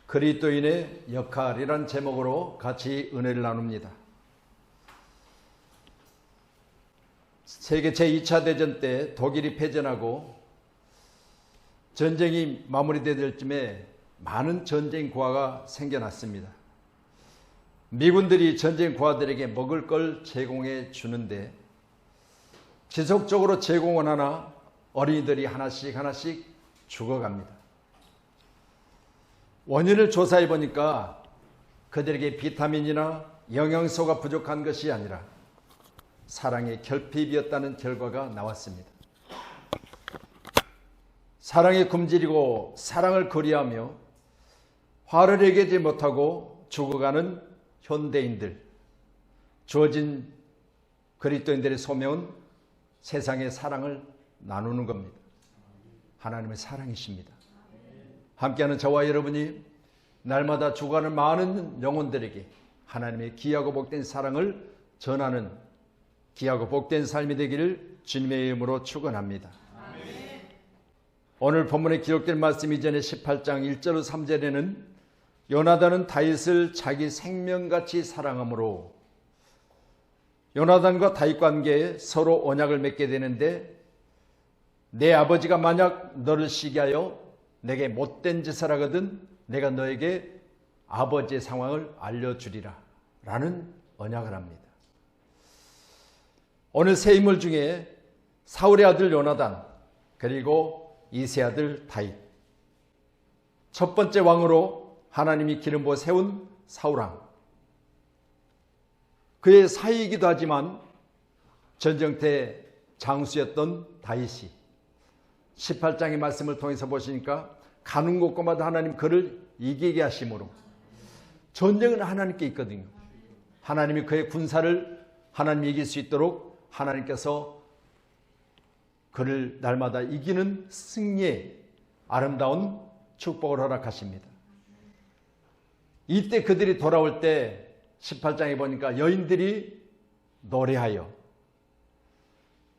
그리스도인의 역할이란 제목으로 같이 은혜를 나눕니다. 세계 제2차 대전 때 독일이 패전하고 전쟁이 마무리될 쯤에 많은 전쟁 고아가 생겨났습니다. 미군들이 전쟁 고아들에게 먹을 걸 제공해 주는데 지속적으로 제공을 하나 어린이들이 하나씩 죽어갑니다. 원인을 조사해 보니까 그들에게 비타민이나 영양소가 부족한 것이 아니라 사랑의 결핍이었다는 결과가 나왔습니다. 사랑에 굶주리고 사랑을 그리하며 화를 내지 못하고 죽어가는 현대인들, 주어진 그리스도인들의 소명은 세상의 사랑을 나누는 겁니다. 하나님의 사랑이십니다. 함께하는 저와 여러분이 날마다 죽어가는 많은 영혼들에게 하나님의 귀하고 복된 사랑을 전하는 귀하고 복된 삶이 되기를 주님의 이름으로 축원합니다. 오늘 본문에 기록된 말씀 이전에 18장 1절 3절에는 요나단은 다윗을 자기 생명같이 사랑하므로 요나단과 다윗 관계에 서로 언약을 맺게 되는데 내 아버지가 만약 너를 시기하여 내게 못된 짓을 하거든 내가 너에게 아버지의 상황을 알려주리라 라는 언약을 합니다. 오늘 세 인물 중에 사울의 아들 요나단 그리고 이세 아들 다윗, 첫 번째 왕으로 하나님이 기름 부어 세운 사울왕, 그의 사위이기도 하지만 전쟁터 장수였던 다윗이 18장의 말씀을 통해서 보시니까 가는 곳곳마다 하나님 그를 이기게 하심으로 전쟁은 하나님께 있거든요. 하나님이 그의 군사를 하나님이 이길 수 있도록 하나님께서 그를 날마다 이기는 승리의 아름다운 축복을 허락하십니다. 이때 그들이 돌아올 때 18장에 보니까 여인들이 노래하여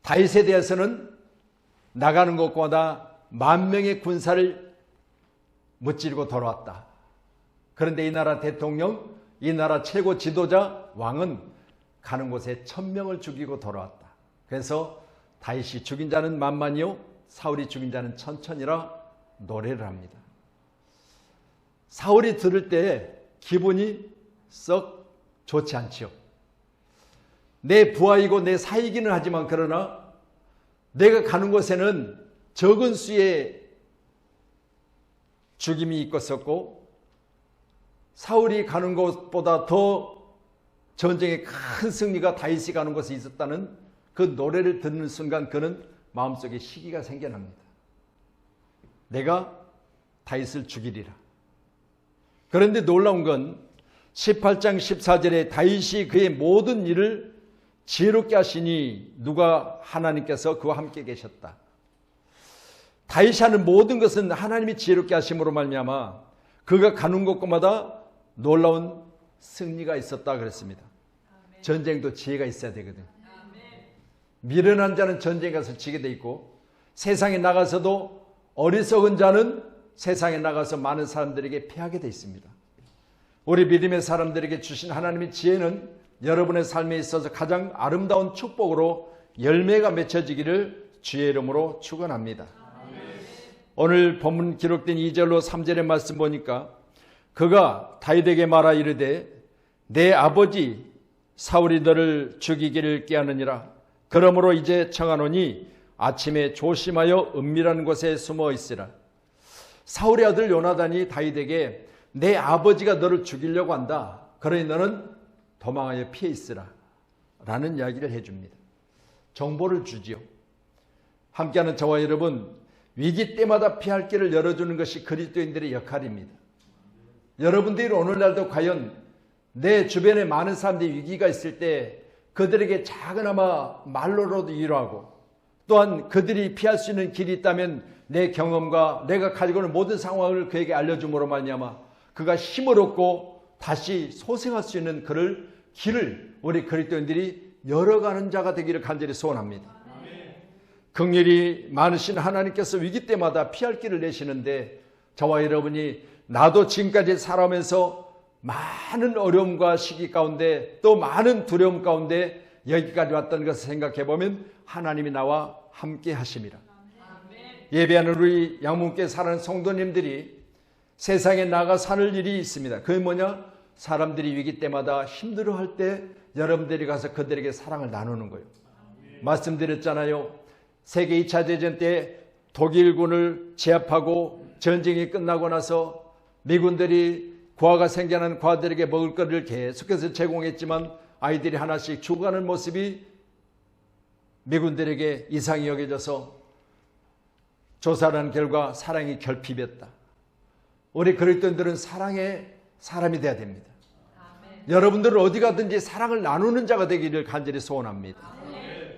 다윗에 대해서는 나가는 곳마다 10,000명의 군사를 무찌르고 돌아왔다. 그런데 이 나라 대통령, 이 나라 최고 지도자 왕은 가는 곳에 1,000명을 죽이고 돌아왔다. 그래서 다윗이 죽인 자는 만만이요 사울이 죽인 자는 천천이라 노래를 합니다. 사울이 들을 때 기분이 썩 좋지 않지요. 내 부하이고 내 사이기는 하지만 그러나 내가 가는 곳에는 적은 수의 죽임이 있었고 사울이 가는 곳보다 더 전쟁의 큰 승리가 다윗이 가는 곳에 있었다는 그 노래를 듣는 순간 그는 마음속에 시기가 생겨납니다. 내가 다윗을 죽이리라. 그런데 놀라운 건 18장 14절에 다윗이 그의 모든 일을 지혜롭게 하시니 누가 하나님께서 그와 함께 계셨다. 다윗이 하는 모든 것은 하나님이 지혜롭게 하심으로 말미암아 그가 가는 곳마다 놀라운 승리가 있었다 그랬습니다. 전쟁도 지혜가 있어야 되거든. 미련한 자는 전쟁에 가서 지게 돼 있고 세상에 나가서도 어리석은 자는 세상에 나가서 많은 사람들에게 패하게 돼 있습니다. 우리 믿음의 사람들에게 주신 하나님의 지혜는 여러분의 삶에 있어서 가장 아름다운 축복으로 열매가 맺혀지기를 주의 이름으로 축원합니다. 오늘 본문 기록된 2절로 3절의 말씀 보니까 그가 다윗에게 말하 이르되 내 아버지 사울이 너를 죽이기를 꾀하느니라. 그러므로 이제 청하노니 아침에 조심하여 은밀한 곳에 숨어 있으라. 사울의 아들 요나단이 다윗에게 내 아버지가 너를 죽이려고 한다. 그러니 너는 도망하여 피해 있으라 라는 이야기를 해줍니다. 정보를 주지요. 함께하는 저와 여러분, 위기 때마다 피할 길을 열어주는 것이 그리스도인들의 역할입니다. 여러분들이 오늘날도 과연 내 주변에 많은 사람들이 위기가 있을 때 그들에게 작은아마 말로라도 위로하고 또한 그들이 피할 수 있는 길이 있다면 내 경험과 내가 가지고 있는 모든 상황을 그에게 알려줌으로 말미암아 그가 힘을 얻고 다시 소생할 수 있는 길을 우리 그리스도인들이 열어가는 자가 되기를 간절히 소원합니다. 긍휼이 많으신 하나님께서 위기 때마다 피할 길을 내시는데 저와 여러분이 나도 지금까지 살아오면서 많은 어려움과 시기 가운데 또 많은 두려움 가운데 여기까지 왔던 것을 생각해 보면 하나님이 나와 함께 하심이라. 예배하는 우리 양문교회 사는 성도님들이 세상에 나가 사는 일이 있습니다. 그게 뭐냐? 사람들이 위기 때마다 힘들어할 때 여러분들이 가서 그들에게 사랑을 나누는 거예요. 말씀드렸잖아요. 세계 2차 대전 때 독일군을 제압하고 전쟁이 끝나고 나서 미군들이 고아가 생겨난 고아들에게 먹을 것을 계속해서 제공했지만 아이들이 하나씩 죽어가는 모습이 미군들에게 이상히 여겨져서 조사를 한 결과 사랑이 결핍했다. 우리 그리스도인들은 사랑의 사람이 되어야 됩니다. 아멘. 여러분들은 어디 가든지 사랑을 나누는 자가 되기를 간절히 소원합니다. 아멘.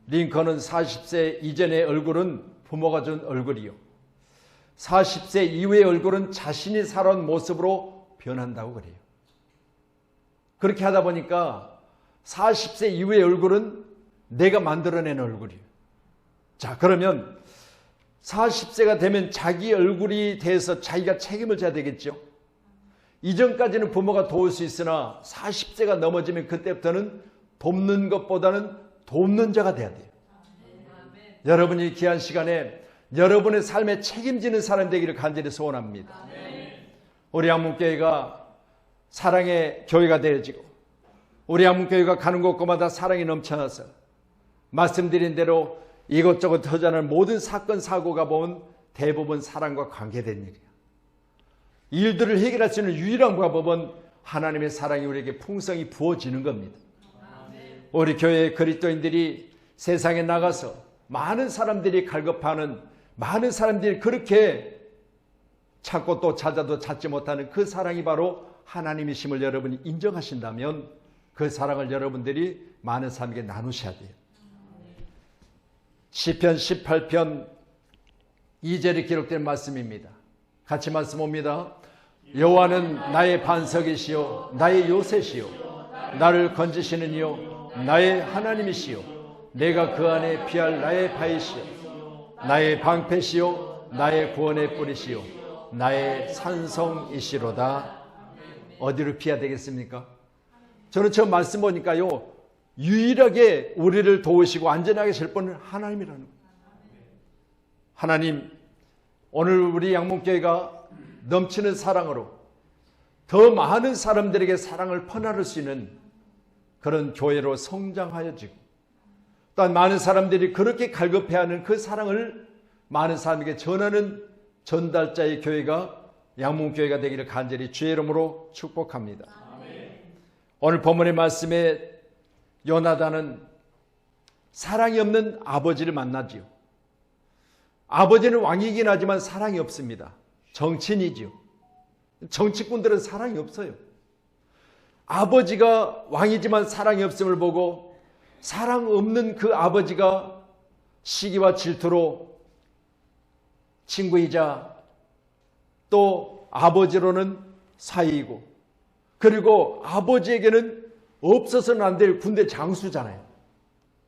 링컨은 40세 이전의 얼굴은 부모가 준 얼굴이요, 40세 이후의 얼굴은 자신이 살아온 모습으로 변한다고 그래요. 그렇게 하다 보니까 40세 이후의 얼굴은 내가 만들어낸 얼굴이에요. 자, 그러면 40세가 되면 자기 얼굴이 대해서 자기가 책임을 져야 되겠죠. 이전까지는 부모가 도울 수 있으나 40세가 넘어지면 그때부터는 돕는 것보다는 돕는 자가 돼야 돼요. 아멘. 여러분이 귀한 시간에 여러분의 삶에 책임지는 사람 되기를 간절히 소원합니다. 아멘. 우리 양문교회가 사랑의 교회가 되어지고 우리 양문교회가 가는 곳곳마다 사랑이 넘쳐나서 말씀드린 대로 이것저것 터져나는 모든 사건 사고가 보면 대부분 사랑과 관계된 일이야. 일들을 해결할 수 있는 유일한 방법은 하나님의 사랑이 우리에게 풍성히 부어지는 겁니다. 아멘. 우리 교회의 그리스도인들이 세상에 나가서 많은 사람들이 갈급하는, 많은 사람들이 그렇게 찾고 또 찾아도 찾지 못하는 그 사랑이 바로 하나님이심을 여러분이 인정하신다면 그 사랑을 여러분들이 많은 사람에게 나누셔야 돼요. 시편 18편 2절에 기록된 말씀입니다. 같이 말씀 옵니다. 여호와는 나의 반석이시요 나의 요새시요 나를 건지시는 이요 나의 하나님이시요 내가 그 안에 피할 나의 바위시요 나의 방패시요 나의 구원의 뿌리시요 나의 산성이시로다. 어디로 피해야 되겠습니까? 저는 처음 말씀 보니까요, 유일하게 우리를 도우시고 안전하게 실 분은 하나님이라는 거예요. 하나님, 오늘 우리 양문교회가 넘치는 사랑으로 더 많은 사람들에게 사랑을 퍼나를 수 있는 그런 교회로 성장하여지고 또한 많은 사람들이 그렇게 갈급해하는 그 사랑을 많은 사람에게 전하는 전달자의 교회가 양문교회가 되기를 간절히 주의 이름으로 축복합니다. 아멘. 오늘 본문의 말씀에 요나단은 사랑이 없는 아버지를 만나지요. 아버지는 왕이긴 하지만 사랑이 없습니다. 정치인이지요. 정치꾼들은 사랑이 없어요. 아버지가 왕이지만 사랑이 없음을 보고 사랑 없는 그 아버지가 시기와 질투로 친구이자 또 아버지로는 사이이고 그리고 아버지에게는 없어서는 안 될 군대 장수잖아요.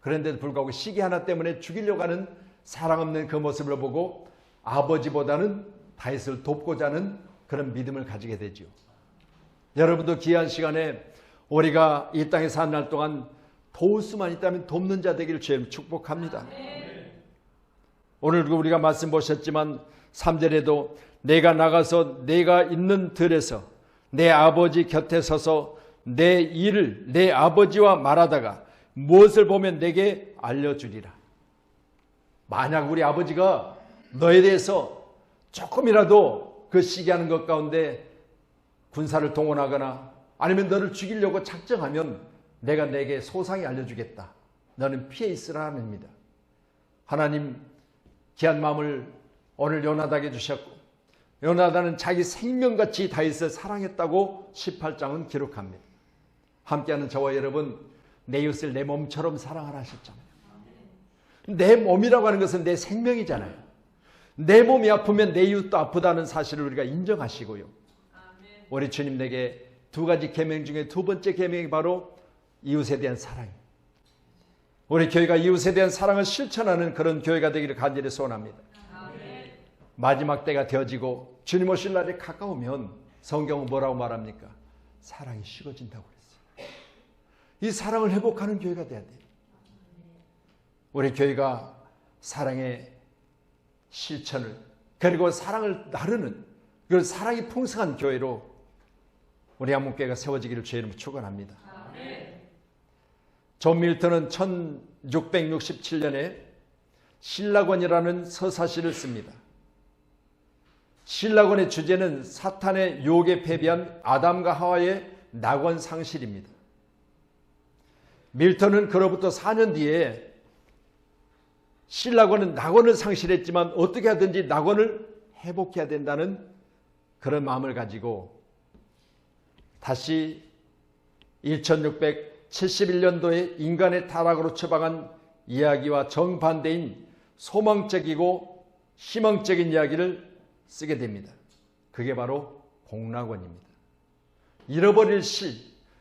그런데도 불구하고 시기 하나 때문에 죽이려고 하는 사랑 없는 그 모습을 보고 아버지보다는 다윗을 돕고자 하는 그런 믿음을 가지게 되죠. 여러분도 귀한 시간에 우리가 이 땅에 사는 날 동안 도울 수만 있다면 돕는 자 되기를 주님 축복합니다. 오늘 우리가 말씀 보셨지만 3절에도 내가 나가서 내가 있는 들에서 내 아버지 곁에 서서 내 일을 내 아버지와 말하다가 무엇을 보면 내게 알려주리라. 만약 우리 아버지가 너에 대해서 조금이라도 그 시기하는 것 가운데 군사를 동원하거나 아니면 너를 죽이려고 작정하면 내가 내게 소상히 알려주겠다. 너는 피해 있으라 합니다. 하나님 귀한 마음을 오늘 요나단에게 주셨고 요나단은 자기 생명같이 다윗을 사랑했다고 18장은 기록합니다. 함께하는 저와 여러분, 내 이웃을 내 몸처럼 사랑하라 하셨잖아요. 내 몸이라고 하는 것은 내 생명이잖아요. 내 몸이 아프면 내 이웃도 아프다는 사실을 우리가 인정하시고요. 우리 주님 내게 두 가지 계명 중에 두 번째 계명이 바로 이웃에 대한 사랑입니다. 우리 교회가 이웃에 대한 사랑을 실천하는 그런 교회가 되기를 간절히 소원합니다. 마지막 때가 되어지고 주님 오실 날이 가까우면 성경은 뭐라고 말합니까? 사랑이 식어진다고 그랬어요. 이 사랑을 회복하는 교회가 돼야 돼요. 우리 교회가 사랑의 실천을, 그리고 사랑을 나르는 그런 사랑이 풍성한 교회로 우리 한문교회가 세워지기를 주의 이름으로 축원합니다. 존 밀턴은 1667년에 신라권이라는 서사시를 씁니다. 신라권의 주제는 사탄의 유혹에 패배한 아담과 하와의 낙원 상실입니다. 밀턴은 그로부터 4년 뒤에 신라권은 낙원을 상실했지만 어떻게 하든지 낙원을 회복해야 된다는 그런 마음을 가지고 다시 1671년도에 인간의 타락으로 처방한 이야기와 정반대인 소망적이고 희망적인 이야기를 쓰게 됩니다. 그게 바로 복락원입니다. 잃어버릴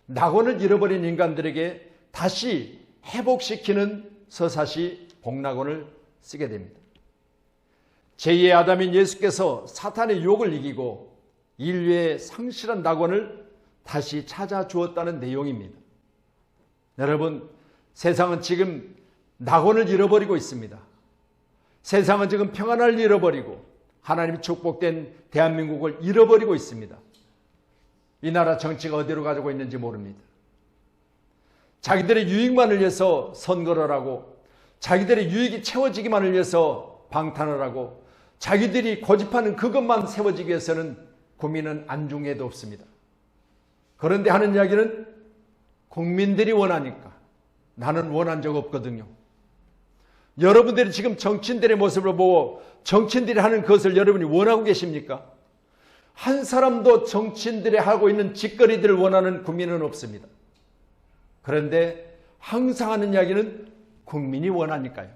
낙원을 잃어버린 인간들에게 다시 회복시키는 서사시 복락원을 쓰게 됩니다. 제2의 아담인 예수께서 사탄의 유혹을 이기고 인류의 상실한 낙원을 다시 찾아주었다는 내용입니다. 여러분, 세상은 지금 낙원을 잃어버리고 있습니다. 세상은 지금 평안을 잃어버리고 하나님이 축복된 대한민국을 잃어버리고 있습니다. 이 나라 정치가 어디로 가지고 있는지 모릅니다. 자기들의 유익만을 위해서 선거를 하고 자기들의 유익이 채워지기만을 위해서 방탄을 하고 자기들이 고집하는 그것만 세워지기 위해서는 국민은 안중에도 없습니다. 그런데 하는 이야기는 국민들이 원하니까 나는 원한 적 없거든요. 여러분들이 지금 정치인들의 모습을 보고 정치인들이 하는 것을 여러분이 원하고 계십니까? 한 사람도 정치인들이 하고 있는 짓거리들을 원하는 국민은 없습니다. 그런데 항상 하는 이야기는 국민이 원하니까요.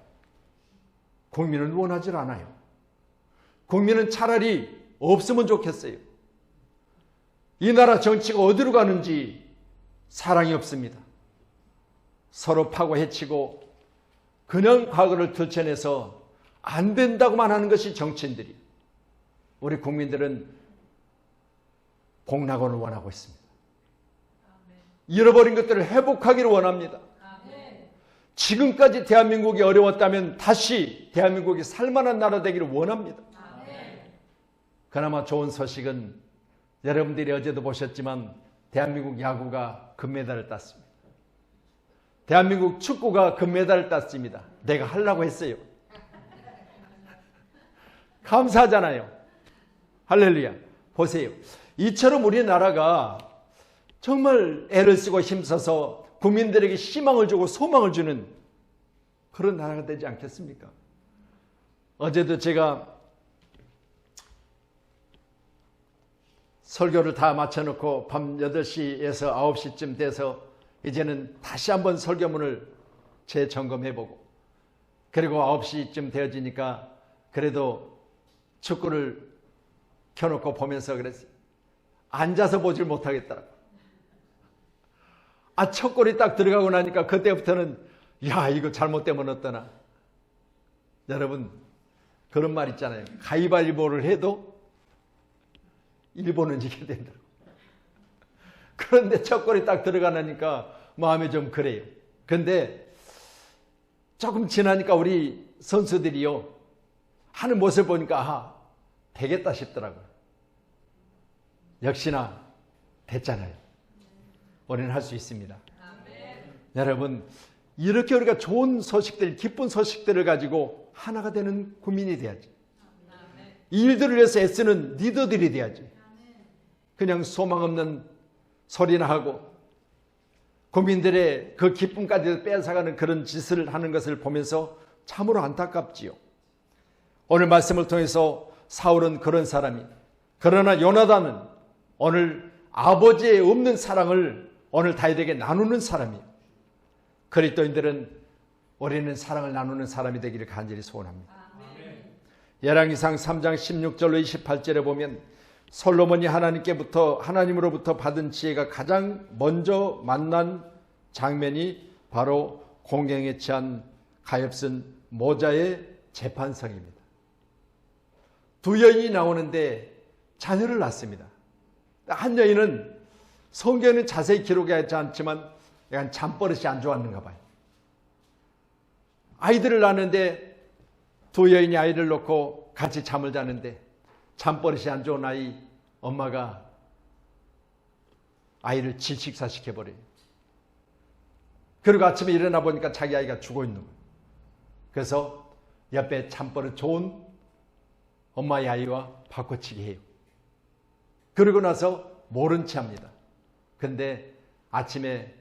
국민은 원하지 않아요. 국민은 차라리 없으면 좋겠어요. 이 나라 정치가 어디로 가는지 사랑이 없습니다. 서로 파고 해치고 그냥 과거를 들춰내서 안 된다고만 하는 것이 정치인들이. 우리 국민들은 복락원을 원하고 있습니다. 잃어버린 것들을 회복하기를 원합니다. 지금까지 대한민국이 어려웠다면 다시 대한민국이 살만한 나라 되기를 원합니다. 그나마 좋은 소식은 여러분들이 어제도 보셨지만 대한민국 야구가 금메달을 땄습니다. 대한민국 축구가 금메달을 땄습니다. 내가 하려고 했어요. 감사하잖아요. 할렐루야. 보세요. 이처럼 우리나라가 정말 애를 쓰고 힘써서 국민들에게 희망을 주고 소망을 주는 그런 나라가 되지 않겠습니까? 어제도 제가 설교를 다 마쳐놓고 밤 8시에서 9시쯤 돼서 이제는 다시 한번 설교문을 재점검해보고 그리고 9시쯤 되어지니까 그래도 축구를 켜놓고 보면서 그랬어요. 앉아서 보질 못하겠더라고. 첫 골이 딱 들어가고 나니까 그때부터는 야 이거 잘못되면 어떠나. 여러분 그런 말 있잖아요. 가위바위보를 해도 일본은 이겨야 된다고. 그런데 첫 골이 딱 들어가니까 마음이 좀 그래요. 근데 조금 지나니까 우리 선수들이요 하는 모습을 보니까 아하 되겠다 싶더라고요. 역시나 됐잖아요. 우리는 할 수 있습니다. 여러분 이렇게 우리가 좋은 소식들, 기쁜 소식들을 가지고 하나가 되는 국민이 돼야지. 이 일들을 위해서 애쓰는 리더들이 돼야지. 그냥 소망 없는 소리나 하고 국민들의 그 기쁨까지 뺏어가는 그런 짓을 하는 것을 보면서 참으로 안타깝지요. 오늘 말씀을 통해서 사울은 그런 사람이, 그러나 요나단은 오늘 아버지의 없는 사랑을 오늘 다윗에게 나누는 사람이에요. 그리스도인들은 우리는 사랑을 나누는 사람이 되기를 간절히 소원합니다. 열왕기상 3장 16절로 28절에 보면 솔로몬이 하나님으로부터 받은 지혜가 가장 먼저 만난 장면이 바로 공경에 취한 가엾은 모자의 재판성입니다. 두 여인이 나오는데 자녀를 낳습니다. 한 여인은 성경에는 자세히 기록하지 않지만 약간 잠버릇이 안 좋았는가 봐요. 아이들을 낳는데 두 여인이 아이를 놓고 같이 잠을 자는데 잠버릇이 안 좋은 아이 엄마가 아이를 질식사시켜버려요. 그리고 아침에 일어나 보니까 자기 아이가 죽어 있는 거예요. 그래서 옆에 잠버릇 좋은 엄마의 아이와 바꿔치기 해요. 그러고 나서 모른 체 합니다. 근데 아침에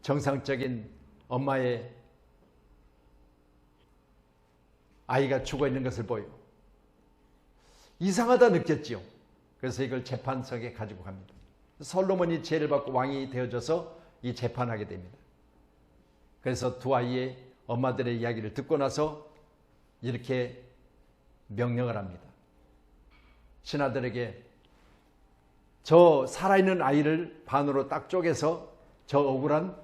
정상적인 엄마의 아이가 죽어 있는 것을 보여 이상하다 느꼈지요. 그래서 이걸 재판석에 가지고 갑니다. 솔로몬이 죄를 받고 왕이 되어져서 이 재판하게 됩니다. 그래서 두 아이의 엄마들의 이야기를 듣고 나서 이렇게 명령을 합니다. 신하들에게 저 살아있는 아이를 반으로 딱 쪼개서 저 억울한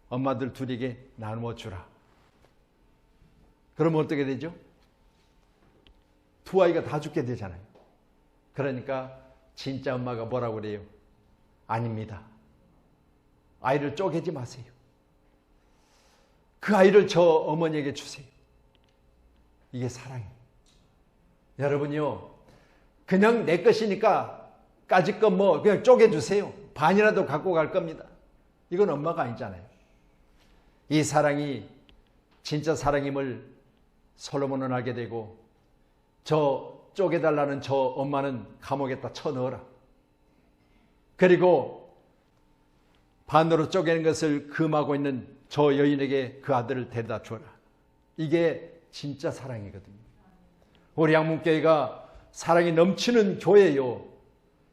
엄마들 둘에게 나누어 주라. 그러면 어떻게 되죠? 두 아이가 다 죽게 되잖아요. 그러니까 진짜 엄마가 뭐라고 그래요? 아닙니다. 아이를 쪼개지 마세요. 그 아이를 저 어머니에게 주세요. 이게 사랑이에요. 여러분요, 그냥 내 것이니까 까짓 것 그냥 쪼개주세요. 반이라도 갖고 갈 겁니다. 이건 엄마가 아니잖아요. 이 사랑이 진짜 사랑임을 솔로몬은 알게 되고 저 쪼개달라는 저 엄마는 감옥에다 쳐넣어라. 그리고 반으로 쪼개는 것을 금하고 있는 저 여인에게 그 아들을 데려다 주어라. 이게 진짜 사랑이거든요. 우리 양문교회가 사랑이 넘치는 교회요.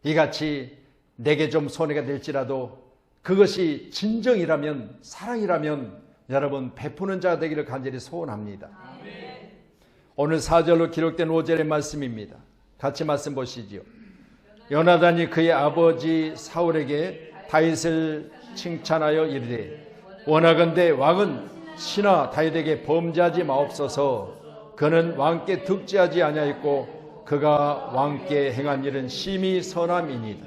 이같이 내게 좀 손해가 될지라도 그것이 진정이라면 사랑이라면 여러분 베푸는 자가 되기를 간절히 소원합니다. 아멘. 오늘 4절로 기록된 5절의 말씀입니다. 같이 말씀 보시지요. 요나단이 그의 아버지 사울에게 다윗을 칭찬하여 이르되 원하건대 왕은 신하 다윗에게 범죄하지 마옵소서. 그는 왕께 득죄하지 아니하였고 그가 왕께 행한 일은 심히 선함이니이다.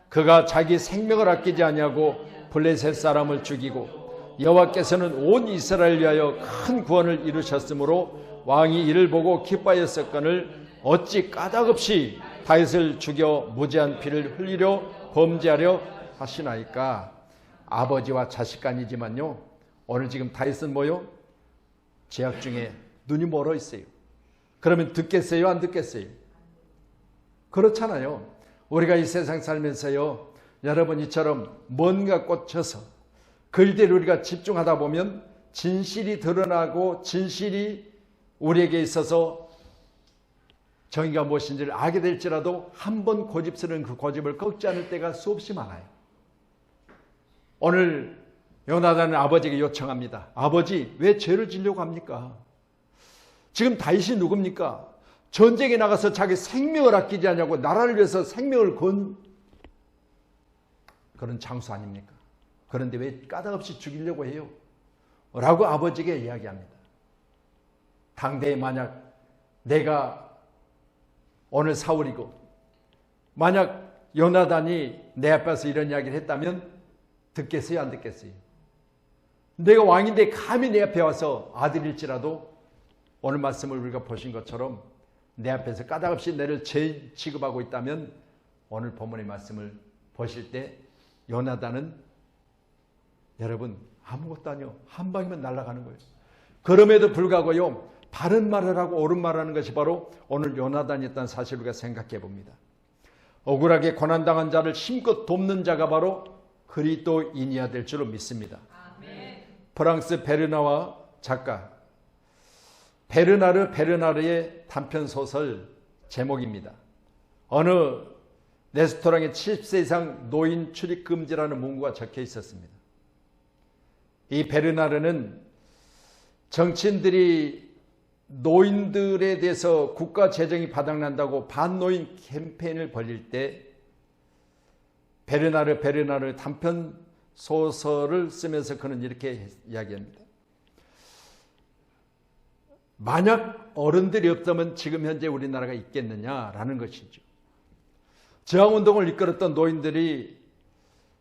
그가 자기 생명을 아끼지 아니하고 블레셋 사람을 죽이고 여호와께서는 온 이스라엘을 위하여 큰 구원을 이루셨으므로 왕이 이를 보고 기뻐하였었거늘 어찌 까닭없이 다윗을 죽여 무죄한 피를 흘리려 범죄하려 하시나이까. 아버지와 자식 간이지만요, 오늘 지금 다윗은 뭐요? 죄악 중에 눈이 멀어 있어요. 그러면 듣겠어요? 안 듣겠어요? 그렇잖아요. 우리가 이 세상 살면서요, 여러분 이처럼 뭔가 꽂혀서 글대로 우리가 집중하다 보면 진실이 드러나고 진실이 우리에게 있어서 정의가 무엇인지를 알게 될지라도 한 번 고집스러운 그 고집을 꺾지 않을 때가 수없이 많아요. 오늘 요나단은 아버지에게 요청합니다. 아버지, 왜 죄를 지려고 합니까? 지금 다윗이 누굽니까? 전쟁에 나가서 자기 생명을 아끼지 않냐고 나라를 위해서 생명을 건 그런 장수 아닙니까? 그런데 왜 까닭없이 죽이려고 해요? 라고 아버지에게 이야기합니다. 당대에 만약 내가 오늘 사울이고 만약 요나단이 내 앞에서 이런 이야기를 했다면 듣겠어요? 안 듣겠어요? 내가 왕인데 감히 내 앞에 와서 아들일지라도 오늘 말씀을 우리가 보신 것처럼 내 앞에서 까닭없이 나를 죄 취급하고 있다면 오늘 본문의 말씀을 보실 때 요나단은 여러분 아무것도 아니요. 한 방이면 날아가는 거예요. 그럼에도 불구하고요, 바른 말을 하고 옳은 말을 하는 것이 바로 오늘 요나단이었다는 사실을 우리가 생각해 봅니다. 억울하게 고난당한 자를 힘껏 돕는 자가 바로 그리스도인이어야 될 줄로 믿습니다. 아멘. 프랑스 베르나와 작가 베르나르의 단편소설 제목입니다. 어느 레스토랑에 70세 이상 노인 출입 금지라는 문구가 적혀 있었습니다. 이 베르나르는 정치인들이 노인들에 대해서 국가 재정이 바닥난다고 반노인 캠페인을 벌일 때 베르나르 단편 소설을 쓰면서 그는 이렇게 이야기합니다. 만약 어른들이 없다면 지금 현재 우리나라가 있겠느냐라는 것이죠. 저항운동을 이끌었던 노인들이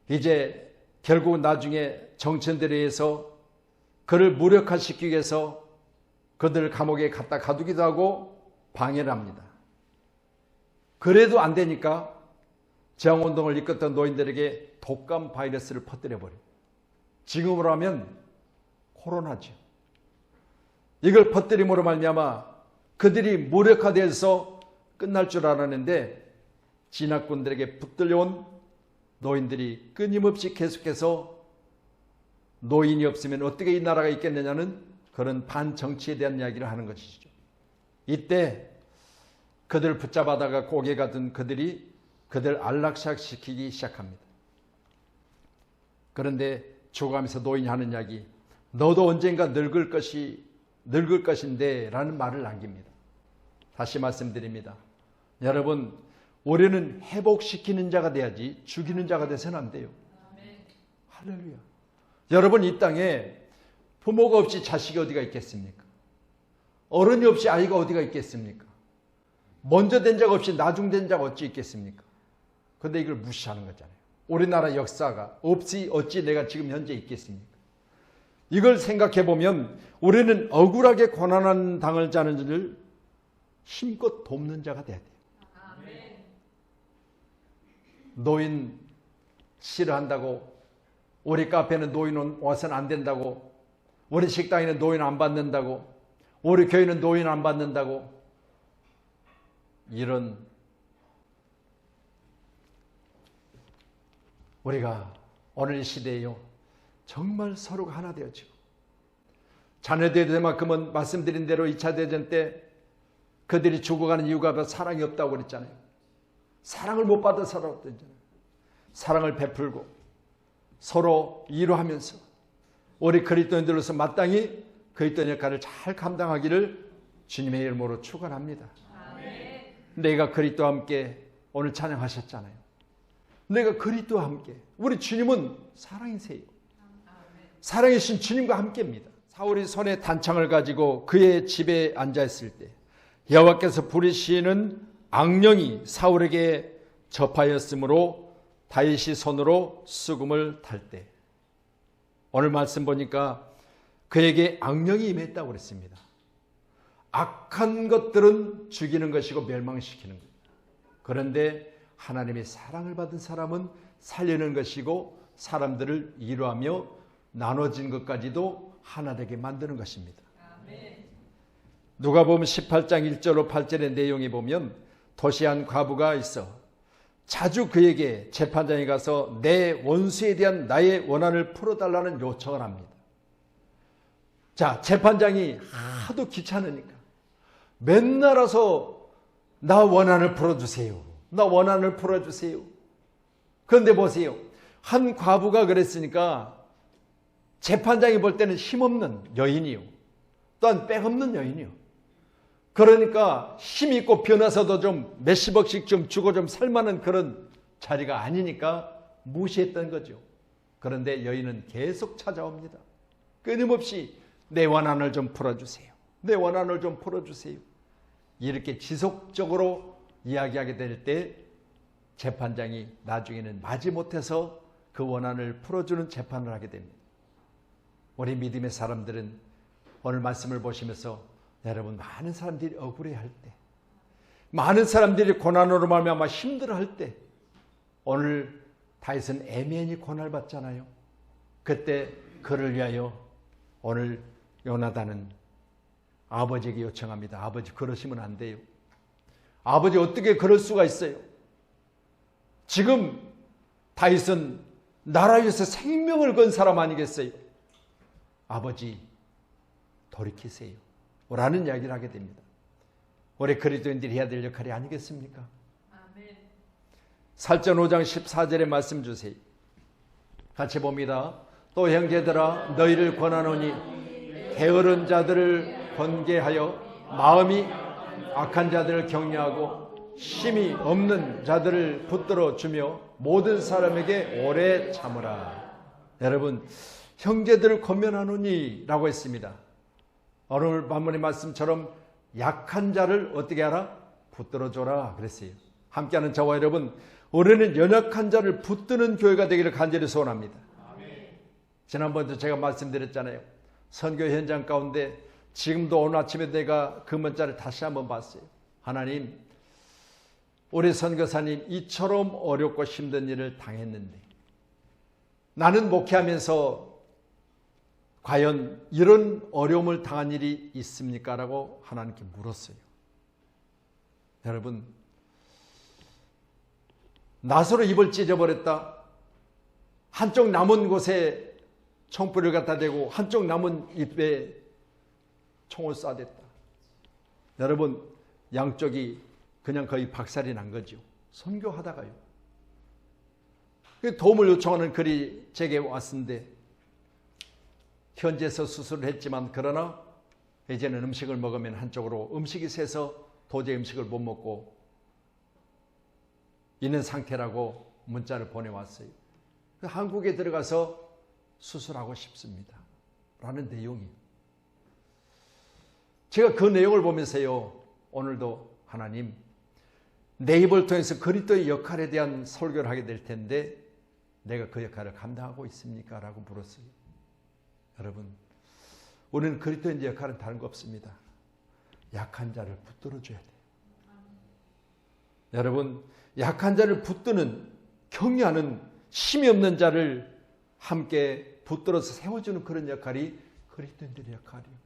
이제 결국 나중에 정치인들에 의해서 그를 무력화시키기 위해서 그들을 감옥에 갖다 가두기도 하고 방해를 합니다. 그래도 안 되니까 저항운동을 이끌었던 노인들에게 독감 바이러스를 퍼뜨려버려요. 지금으로 하면 코로나죠. 이걸 퍼뜨림으로 말미암아 그들이 무력화돼서 끝날 줄 알았는데 진압군들에게 붙들려온 노인들이 끊임없이 계속해서 노인이 없으면 어떻게 이 나라가 있겠느냐는 그런 반정치에 대한 이야기를 하는 것이죠. 이때 그들을 붙잡아다가 고개 가둔 그들이 그들 안락사시키기 시작합니다. 그런데 죽어가면서 노인이 하는 이야기, 너도 언젠가 늙을 것인데 라는 말을 남깁니다. 다시 말씀드립니다. 여러분, 우리는 회복시키는 자가 돼야지 죽이는 자가 돼서는 안 돼요. 할렐루야. 여러분, 이 땅에 부모가 없이 자식이 어디가 있겠습니까? 어른이 없이 아이가 어디가 있겠습니까? 먼저 된 자가 없이 나중된 자가 어찌 있겠습니까? 그런데 이걸 무시하는 거잖아요. 우리나라 역사가 없이 어찌 내가 지금 현재 있겠습니까? 이걸 생각해 보면 우리는 억울하게 고난한 당을 자는 자를 힘껏 돕는 자가 돼야 돼요. 노인 싫어한다고, 우리 카페는 노인 와서는 안 된다고, 우리 식당에는 노인 안 받는다고, 우리 교회는 노인 안 받는다고, 이런 우리가 오늘 시대에요 정말 서로가 하나 되어지고, 자녀들만큼은 말씀드린 대로 2차 대전 때 그들이 죽어가는 이유가 사랑이 없다고 그랬잖아요. 사랑을 못 받아 살았잖아요. 사랑을 베풀고 서로 위로하면서 우리 그리스도인들로서 마땅히 그리스도 역할을 잘 감당하기를 주님의 이름으로 축원합니다. 내가 그리스도와 함께 오늘 찬양하셨잖아요. 내가 그리스도와 함께. 우리 주님은 사랑이세요. 사랑이신 주님과 함께입니다. 사울이 손에 단창을 가지고 그의 집에 앉아있을 때 여호와께서 부르시는 악령이 사울에게 접하였으므로 다윗이 손으로 수금을 탈 때, 오늘 말씀 보니까 그에게 악령이 임했다고 그랬습니다. 악한 것들은 죽이는 것이고 멸망시키는 것. 그런데 하나님의 사랑을 받은 사람은 살리는 것이고 사람들을 위로하며 나눠진 것까지도 하나 되게 만드는 것입니다. 누가복음 18장 1절로 8절의 내용에 보면 도시 한 과부가 있어 자주 그에게 재판장에 가서 내 원수에 대한 나의 원한을 풀어달라는 요청을 합니다. 자, 재판장이 하도 귀찮으니까 맨날 와서 나 원한을 풀어주세요. 나 원한을 풀어주세요. 그런데 보세요. 한 과부가 그랬으니까 재판장이 볼 때는 힘없는 여인이요. 또한 빽없는 여인이요. 그러니까 힘 있고 변해서도 좀 몇십억씩 좀 주고 좀 살만한 그런 자리가 아니니까 무시했던 거죠. 그런데 여인은 계속 찾아옵니다. 끊임없이 내 원한을 좀 풀어주세요. 내 원한을 좀 풀어주세요. 이렇게 지속적으로 이야기하게 될 때 재판장이 나중에는 마지못해서 그 원한을 풀어주는 재판을 하게 됩니다. 우리 믿음의 사람들은 오늘 말씀을 보시면서 여러분, 많은 사람들이 억울해할 때, 많은 사람들이 고난으로 말미암아 힘들어할 때, 오늘 다윗은 애매히 고난을 받잖아요. 그때 그를 위하여 오늘 요나단은 아버지에게 요청합니다. 아버지, 그러시면 안 돼요. 아버지, 어떻게 그럴 수가 있어요? 지금 다윗은 나라 위해서 생명을 건 사람 아니겠어요? 아버지, 돌이키세요. 라는 이야기를 하게 됩니다. 우리 그리스도인들이 해야 될 역할이 아니겠습니까? 아멘. 살전 5장 14절의 말씀 주세요. 같이 봅니다. 또 형제들아, 너희를 권하노니 게으른 자들을 권계하여 마음이 악한 자들을 격려하고 힘이 없는 자들을 붙들어 주며 모든 사람에게 오래 참으라. 여러분, 형제들을 권면하노니 라고 했습니다. 오늘 본문의 말씀처럼 약한 자를 어떻게 하라? 붙들어줘라 그랬어요. 함께하는 저와 여러분, 올해는 연약한 자를 붙드는 교회가 되기를 간절히 소원합니다. 지난번에도 제가 말씀드렸잖아요. 선교 현장 가운데 지금도 오늘 아침에 내가 그 문자를 다시 한번 봤어요. 하나님, 우리 선교사님 이처럼 어렵고 힘든 일을 당했는데 나는 목회하면서 과연 이런 어려움을 당한 일이 있습니까? 라고 하나님께 물었어요. 여러분, 낫으로 입을 찢어버렸다. 한쪽 남은 곳에 총불을 갖다 대고 한쪽 남은 입에 총을 쏴댔다. 여러분, 양쪽이 그냥 거의 박살이 난 거죠. 선교하다가요. 도움을 요청하는 글이 제게 왔는데 현지에서 수술을 했지만 그러나 이제는 음식을 먹으면 한쪽으로 음식이 새서 도저히 음식을 못 먹고 있는 상태라고 문자를 보내왔어요. 한국에 들어가서 수술하고 싶습니다. 라는 내용이. 제가 그 내용을 보면서요, 오늘도 하나님, 내 입을 통해서 그리스도의 역할에 대한 설교를 하게 될 텐데 내가 그 역할을 감당하고 있습니까? 라고 물었어요. 여러분, 우리는 그리스도의 역할은 다른 거 없습니다. 약한 자를 붙들어줘야 돼요. 여러분, 약한 자를 붙드는, 격려하는, 힘이 없는 자를 함께 붙들어서 세워주는 그런 역할이 그리스도인들의 역할이에요.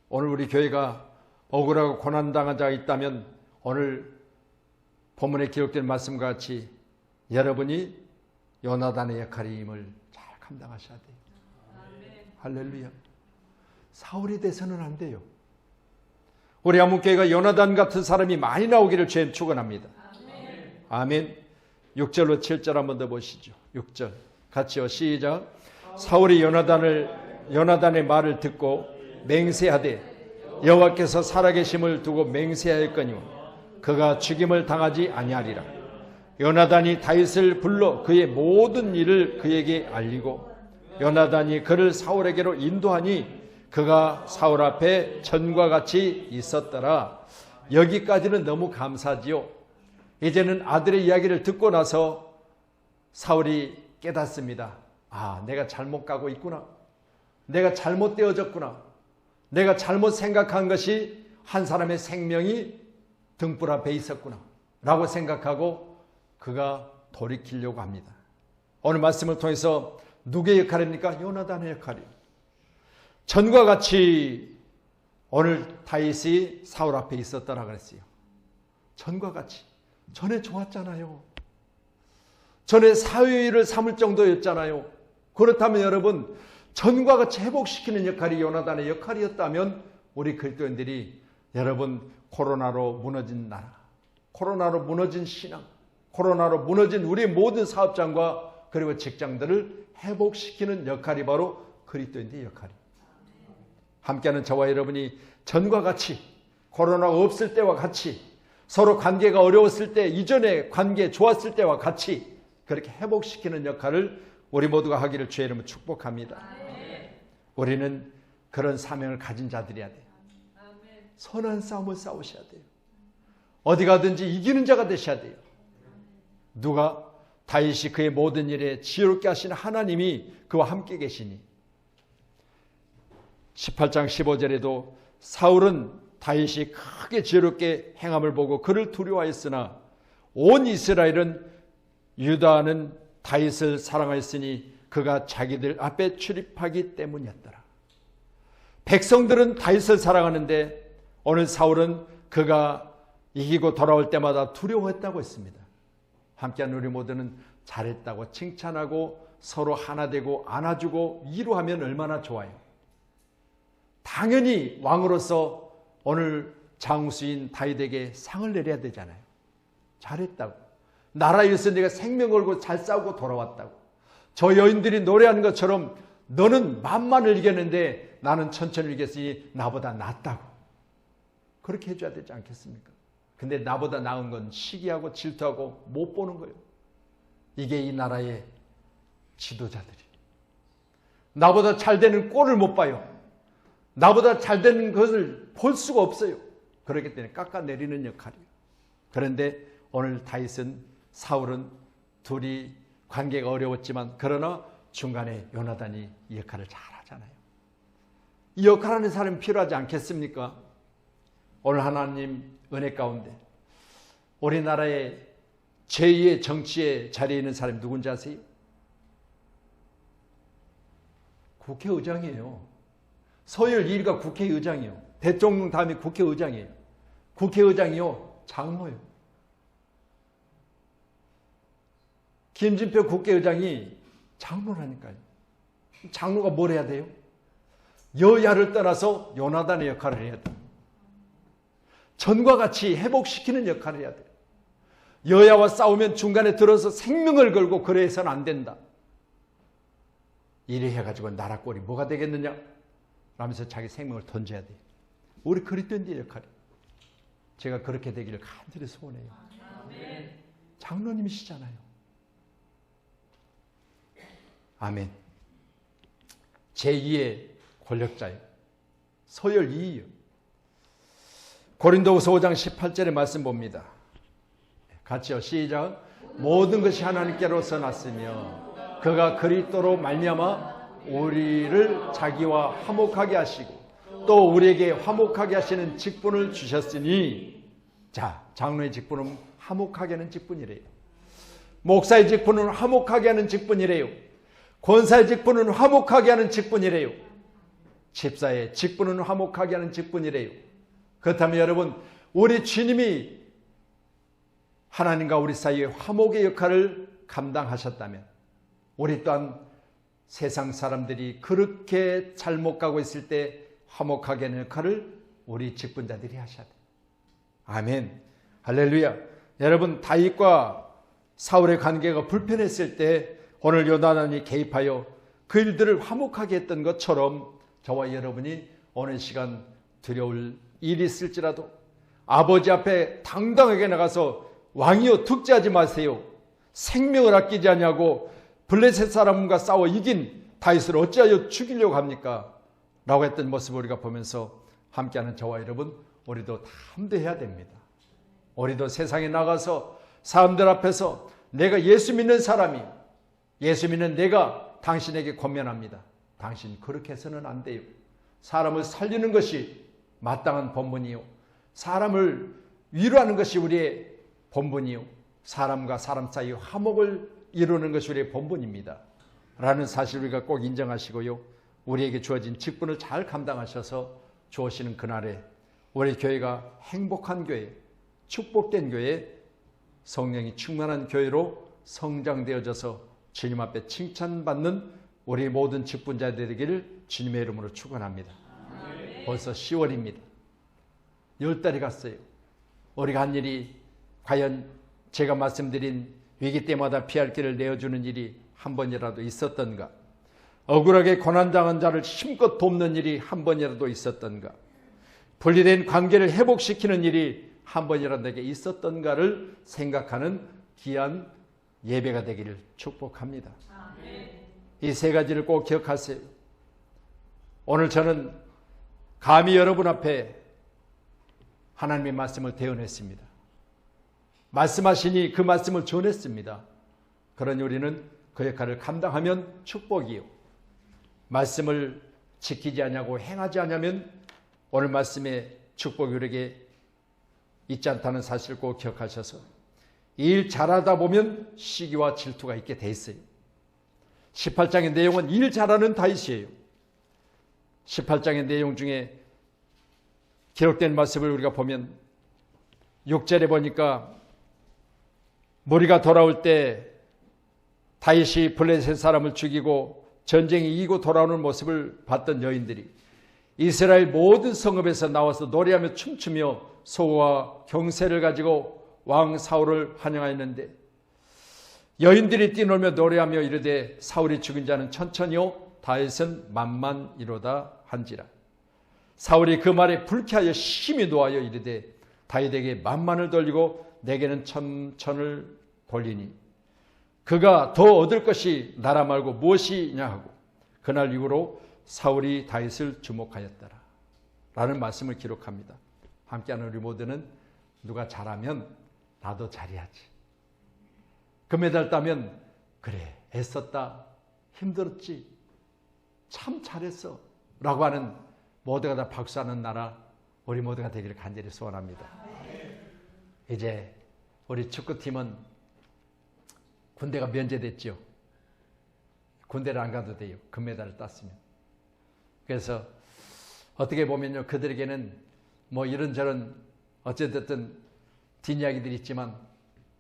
오늘 우리 교회가 억울하고 고난당한 자가 있다면 오늘 본문에 기록된 말씀과 같이 여러분이 요나단의 역할임을 잘 감당하셔야 돼요. 할렐루야. 사울이 돼서는 안 돼요. 우리 한문교회가 요나단 같은 사람이 많이 나오기를 주님 축원합니다. 아멘. 6절로 7절 한번 더 보시죠. 6절 같이요. 시작. 사울이 요나단의 말을 듣고 맹세하되 여호와께서 살아계심을 두고 맹세하였거니와 그가 죽임을 당하지 아니하리라. 요나단이 다윗을 불러 그의 모든 일을 그에게 알리고 요나단이 그를 사울에게로 인도하니 그가 사울 앞에 전과 같이 있었더라. 여기까지는 너무 감사지요. 이제는 아들의 이야기를 듣고 나서 사울이 깨닫습니다. 아, 내가 잘못 가고 있구나. 내가 잘못되어졌구나. 내가 잘못 생각한 것이 한 사람의 생명이 등불 앞에 있었구나 라고 생각하고 그가 돌이키려고 합니다. 오늘 말씀을 통해서 누구의 역할입니까? 요나단의 역할이에요. 전과 같이 오늘 다윗이 사울 앞에 있었다라 그랬어요. 전과 같이. 전에 좋았잖아요. 전에 사위를 삼을 정도였잖아요. 그렇다면 여러분, 전과 같이 회복시키는 역할이 요나단의 역할이었다면 우리 그리스도인들이 여러분 코로나로 무너진 나라, 코로나로 무너진 신앙, 코로나로 무너진 우리 모든 사업장과 그리고 직장들을 회복시키는 역할이 바로 그리스도인들의 역할이에요. 함께하는 저와 여러분이 전과 같이 코로나가 없을 때와 같이 서로 관계가 어려웠을 때 이전에 관계 좋았을 때와 같이 그렇게 회복시키는 역할을 우리 모두가 하기를 주의 이름으로 축복합니다. 우리는 그런 사명을 가진 자들이어야 돼요. 선한 싸움을 싸우셔야 돼요. 어디 가든지 이기는 자가 되셔야 돼요. 누가? 다윗이 그의 모든 일에 지혜롭게 하시는 하나님이 그와 함께 계시니 18장 15절에도 사울은 다윗이 크게 지혜롭게 행함을 보고 그를 두려워하였으나 온 이스라엘은 유다는 다윗을 사랑하였으니 그가 자기들 앞에 출입하기 때문이었더라. 백성들은 다윗을 사랑하는데 오늘 사울은 그가 이기고 돌아올 때마다 두려워했다고 했습니다. 함께한 우리 모두는 잘했다고 칭찬하고 서로 하나 되고 안아주고 위로하면 얼마나 좋아요. 당연히 왕으로서 오늘 장수인 다윗에게 상을 내려야 되잖아요. 잘했다고. 나라 위해서 내가 생명 걸고 잘 싸우고 돌아왔다고. 저 여인들이 노래하는 것처럼 너는 만만을 이겼는데 나는 천천을 이겼으니 나보다 낫다고. 그렇게 해줘야 되지 않겠습니까? 근데 나보다 나은 건 시기하고 질투하고 못 보는 거예요. 이게 이 나라의 지도자들이. 나보다 잘 되는 꼴을 못 봐요. 나보다 잘 되는 것을 볼 수가 없어요. 그렇기 때문에 깎아내리는 역할이에요. 그런데 오늘 다윗은 사울은 둘이 관계가 어려웠지만 그러나 중간에 요나단이 이 역할을 잘하잖아요. 이 역할하는 사람이 필요하지 않겠습니까? 오늘 하나님 은혜 가운데 우리나라의 제2의 정치의 자리에 있는 사람이 누군지 아세요? 국회의장이에요. 서열 1위가 국회의장이에요. 대통령 다음에 국회의장이에요. 국회의장이요, 장로예요. 김진표 국회의장이 장로라니까요. 장로가 뭘 해야 돼요? 여야를 떠나서 요나단의 역할을 해야 돼요. 전과 같이 회복시키는 역할을 해야 돼요. 여야와 싸우면 중간에 들어서 생명을 걸고 그래 해서는 안 된다. 이래 해가지고 나라 꼴이 뭐가 되겠느냐? 라면서 자기 생명을 던져야 돼요. 우리 그리스도인의 역할이에요. 제가 그렇게 되기를 간절히 소원해요. 장로님이시잖아요. 아멘. 제2의 권력자예요. 서열 2위요. 고린도후서 5장 18절의 말씀 봅니다. 같이요. 시작. 모든 것이 하나님께로서 났으며 그가 그리스도로 말미암아 우리를 자기와 화목하게 하시고 또 우리에게 화목하게 하시는 직분을 주셨으니, 자, 장로의 직분은 화목하게 하는 직분이래요. 목사의 직분은 화목하게 하는 직분이래요. 권사의 직분은 화목하게 하는 직분이래요. 집사의 직분은 화목하게 하는 직분이래요. 그렇다면 여러분, 우리 주님이 하나님과 우리 사이의 화목의 역할을 감당하셨다면 우리 또한 세상 사람들이 그렇게 잘못 가고 있을 때 화목하게 하는 역할을 우리 직분자들이 하셔야 돼요. 아멘. 할렐루야. 여러분, 다윗과 사울의 관계가 불편했을 때 오늘 요나단이 개입하여 그 일들을 화목하게 했던 것처럼 저와 여러분이 오늘 시간 두려울 일이 있을지라도 아버지 앞에 당당하게 나가서 왕이여 tuk지하지 마세요. 생명을 아끼지 아니하고 블레셋 사람과 싸워 이긴 다윗을 어찌하여 죽이려고 합니까? 라고 했던 모습을 우리가 보면서 함께하는 저와 여러분, 우리도 담대해야 됩니다. 우리도 세상에 나가서 사람들 앞에서 내가 예수 믿는 사람이, 예수 믿는 내가 당신에게 권면합니다. 당신 그렇게 해서는 안 돼요. 사람을 살리는 것이 마땅한 본분이요, 사람을 위로하는 것이 우리의 본분이요, 사람과 사람 사이 화목을 이루는 것이 우리의 본분입니다. 라는 사실을 우리가 꼭 인정하시고요, 우리에게 주어진 직분을 잘 감당하셔서 주어지는 그날에 우리 교회가 행복한 교회, 축복된 교회, 성령이 충만한 교회로 성장되어져서 주님 앞에 칭찬받는 우리 모든 직분자들이 되기를 주님의 이름으로 축원합니다. 벌써 10월입니다. 10달이 갔어요. 우리가 한 일이 과연 제가 말씀드린 위기 때마다 피할 길을 내어주는 일이 한 번이라도 있었던가? 억울하게 고난당한 자를 힘껏 돕는 일이 한 번이라도 있었던가? 분리된 관계를 회복시키는 일이 한 번이라도 내게 있었던가를 생각하는 귀한 예배가 되기를 축복합니다. 이 세 가지를 꼭 기억하세요. 오늘 저는 감히 여러분 앞에 하나님의 말씀을 대언했습니다. 말씀하시니 그 말씀을 전했습니다. 그러니 우리는 그 역할을 감당하면 축복이요, 말씀을 지키지 않냐고 행하지 않냐면 오늘 말씀의 축복이 우리에게 있지 않다는 사실을 꼭 기억하셔서 이 일 잘하다 보면 시기와 질투가 있게 돼 있어요. 18장의 내용은 일 잘하는 다윗이에요. 18장의 내용 중에 기록된 말씀을 우리가 보면 6절에 보니까 무리가 돌아올 때 다윗이 블레셋 사람을 죽이고 전쟁에 이기고 돌아오는 모습을 봤던 여인들이 이스라엘 모든 성읍에서 나와서 노래하며 춤추며 소와 경세를 가지고 왕 사울을 환영하였는데 여인들이 뛰놀며 노래하며 이르되 사울이 죽은 자는 천천히요 다윗은 만만이로다 한지라. 사울이 그 말에 불쾌하여 심히 노하여 이르되 다윗에게 만만을 돌리고 내게는 천천을 돌리니 그가 더 얻을 것이 나라 말고 무엇이냐 하고 그날 이후로 사울이 다윗을 주목하였더라 라는 말씀을 기록합니다. 함께하는 우리 모두는 누가 잘하면 나도 잘해야지. 금메달 따면 그래 애썼다 힘들었지 참 잘했어 라고 하는 모두가 다 박수하는 나라 우리 모두가 되기를 간절히 소원합니다. 이제 우리 축구팀은 군대가 면제됐죠. 군대를 안 가도 돼요. 금메달을 땄으면. 그래서 어떻게 보면요 그들에게는 뭐 이런저런 어쨌든 뒷이야기들이 있지만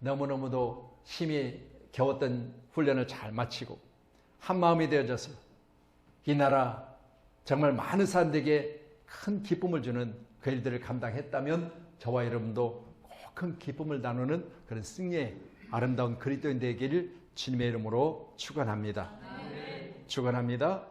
너무너무도 힘이 겨웠던 훈련을 잘 마치고 한마음이 되어져서 이 나라 정말 많은 사람들에게 큰 기쁨을 주는 그 일들을 감당했다면 저와 여러분도 꼭 큰 기쁨을 나누는 그런 승리의 아름다운 그리스도인 되기를 주님의 이름으로 축원합니다. 축원합니다.